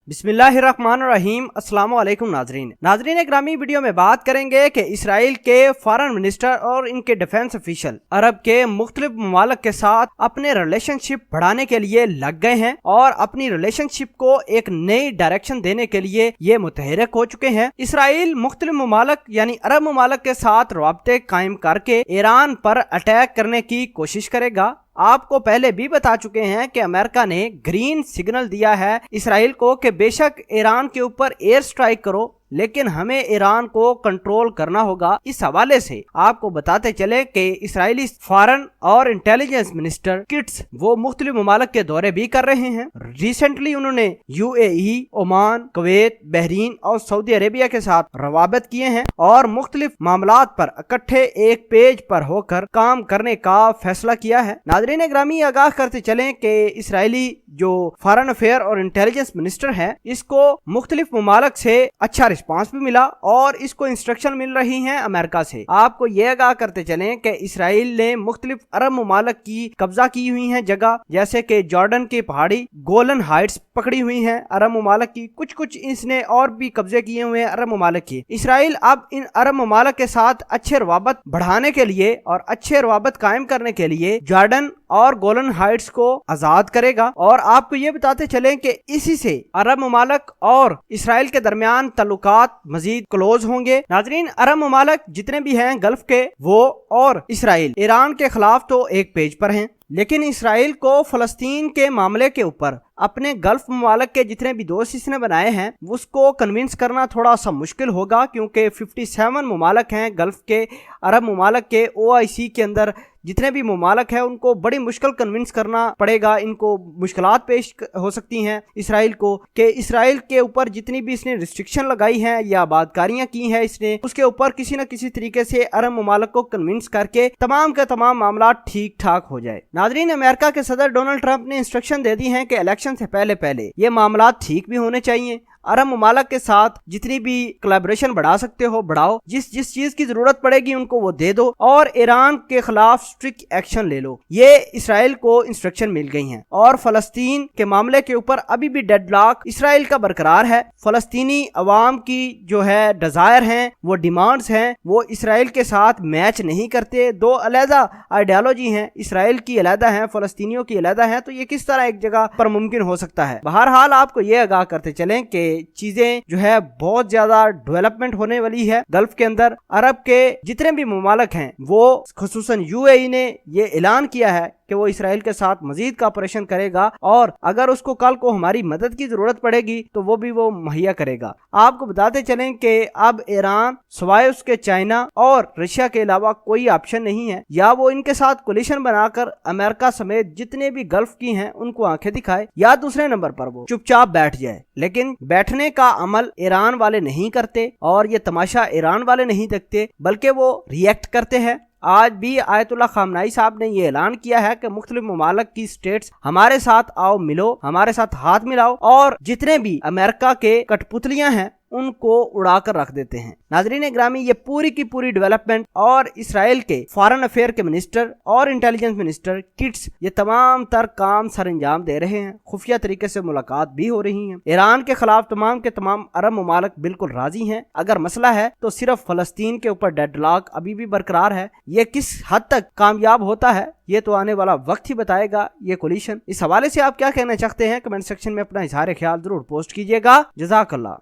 बिस्मिल्लाहिर्रहमानिर्रहीम। अस्सलाम वालेकुम नाजरीन ग्रामी, वीडियो में बात करेंगे कि इसराइल के फॉरेन मिनिस्टर और इनके डिफेंस ऑफिशियल अरब के मुख्तलिफ ममालिक के साथ अपने रिलेशनशिप बढ़ाने के लिए लग गए हैं और अपनी रिलेशनशिप को एक नई डायरेक्शन देने के लिए ये मुतहरक हो चुके हैं। इसराइल मुख्तलिफ ममालिक यानी अरब ममालिक के साथ रवाबते कायम करके ईरान पर अटैक करने की कोशिश करेगा। आपको पहले भी बता चुके हैं कि अमेरिका ने ग्रीन सिग्नल दिया है इसराइल को कि बेशक ईरान के ऊपर एयर स्ट्राइक करो, लेकिन हमें ईरान को कंट्रोल करना होगा। इस हवाले से आपको बताते चले कि इसराइली फॉरेन और इंटेलिजेंस मिनिस्टर किट्स वो मुख्तलिफ ममालिक के दौरे भी कर रहे हैं। रिसेंटली उन्होंने UAE, ओमान, कुवैत, बहरीन और सऊदी अरेबिया के साथ रवाबत किए हैं और मुख्तलिफ मामलात पर इकट्ठे एक पेज पर होकर काम करने का फैसला किया है। नाज़रीन ग्रामी, आगाह करते चलें कि इसराइली जो फॉरेन अफेयर और इंटेलिजेंस मिनिस्टर है, इसको मुख्तलिफ ममालिक से अच्छा रिस्पांस भी मिला और इसको इंस्ट्रक्शन मिल रही हैं अमेरिका से। आपको ये आगाह करते चलें कि इसराइल ने मुख्तलिफ अरब ममालिक की कब्जा की हुई हैं जगह, जैसे कि जॉर्डन की पहाड़ी, गोलन हाइट्स पकड़ी हुई हैं अरब ममालिक की, कुछ इसने और भी कब्जे किए हुए हैं अरब ममालिक की। इसराइल अब इन अरब ममालिक के साथ अच्छे रवाबत बढ़ाने के लिए और अच्छे रवाबत कायम करने के लिए जॉर्डन और गोलन हाइट्स को आजाद करेगा। और आपको ये बताते चलें कि इसी से अरब ममालिक और इसराइल के दरमियान ताल्लुकात मजीद क्लोज होंगे। नाजरीन, अरब ममालिक जितने भी हैं गल्फ के, वो और इसराइल ईरान के खिलाफ तो एक पेज पर हैं, लेकिन इसराइल को फलस्तीन के मामले के ऊपर अपने गल्फ ममालिक के जितने भी दोस्त इसने बनाए हैं उसको कन्विंस करना थोड़ा सा मुश्किल होगा, क्योंकि 57 ममालिक हैं गल्फ के, अरब ममालिक के। OIC के अंदर जितने भी ममालिक हैं उनको बड़ी मुश्किल कन्विंस करना पड़ेगा, इनको मुश्किलात पेश हो सकती हैं इसराइल को कि इसराइल के ऊपर जितनी भी इसने रिस्ट्रिक्शन लगाई हैं या आबादकारियां की हैं इसने, उसके ऊपर किसी न किसी तरीके से अरब ममालिक को कन्विंस करके तमाम के तमाम मामला ठीक ठाक हो जाए। नाजरीन, अमेरिका के सदर डोनाल्ड ट्रंप ने इंस्ट्रक्शन दे दी हैं कि इलेक्शन से पहले ये मामला ठीक भी होने चाहिए। अरब ममालिक के साथ जितनी भी कोलैबोरेशन बढ़ा सकते हो बढ़ाओ, जिस चीज की जरूरत पड़ेगी उनको वो दे दो और ईरान के खिलाफ स्ट्रिक्ट एक्शन ले लो। ये इसराइल को इंस्ट्रक्शन मिल गई हैं। और फलस्तीन के मामले के ऊपर अभी भी डेडलॉक इसराइल का बरकरार है। फलस्तीनी अवाम की जो है डिजायर हैं, वो डिमांड्स हैं, वो इसराइल के साथ मैच नहीं करते। दो अलहदा आइडियोलॉजी हैं, इसराइल की अलहदा है, फलस्तीनियों की अलहदा है, तो ये किस तरह एक जगह पर मुमकिन हो सकता है। बहरहाल आपको ये आगाह करते चलें कि चीजें जो है बहुत ज्यादा डेवलपमेंट होने वाली है गल्फ के अंदर। अरब के जितने भी ममालिक हैं वो खुसूसन UAE ने ये ऐलान किया है कि वो इसराइल के साथ मजीद का ऑपरेशन करेगा और अगर उसको कल को हमारी मदद की जरूरत पड़ेगी तो वो भी वो मुहैया करेगा। आपको बताते चलें कि अब ईरान सिवाय उसके चाइना और रशिया के अलावा कोई ऑप्शन नहीं है, या वो इनके साथ कोलिशन बनाकर अमेरिका समेत जितने भी गल्फ की हैं उनको आंखें दिखाए, या दूसरे नंबर पर वो चुपचाप बैठ जाए। लेकिन बैठने का अमल ईरान वाले नहीं करते और ये तमाशा ईरान वाले नहीं देखते, बल्कि वो रिएक्ट करते हैं। आज भी आयतुल्लाह खामनाई साहब ने ये ऐलान किया है कि मुख्तलिफ ममालिक की स्टेट्स हमारे साथ आओ, मिलो, हमारे साथ हाथ मिलाओ और जितने भी अमेरिका के कठपुतलियां हैं उनको उड़ाकर रख देते हैं। नाजरीन ग्रामी, ये पूरी की पूरी डेवलपमेंट और इसराइल के फॉरेन अफेयर के मिनिस्टर और इंटेलिजेंस मिनिस्टर किट्स ये तमाम तर काम सर अंजाम दे रहे हैं। खुफिया तरीके से मुलाकात भी हो रही है। ईरान के खिलाफ तमाम के तमाम अरब ममालिक बिल्कुल राजी हैं। अगर मसला है तो सिर्फ फलस्तीन के ऊपर डेडलॉक अभी भी बरकरार है। ये किस हद तक कामयाब होता है ये तो आने वाला वक्त ही बताएगा, ये कोलिशन। इस हवाले से आप क्या कहना चाहते हैं कमेंट सेक्शन में अपना इजहार ख्याल जरूर पोस्ट कीजिएगा। जज़ाकल्लाह।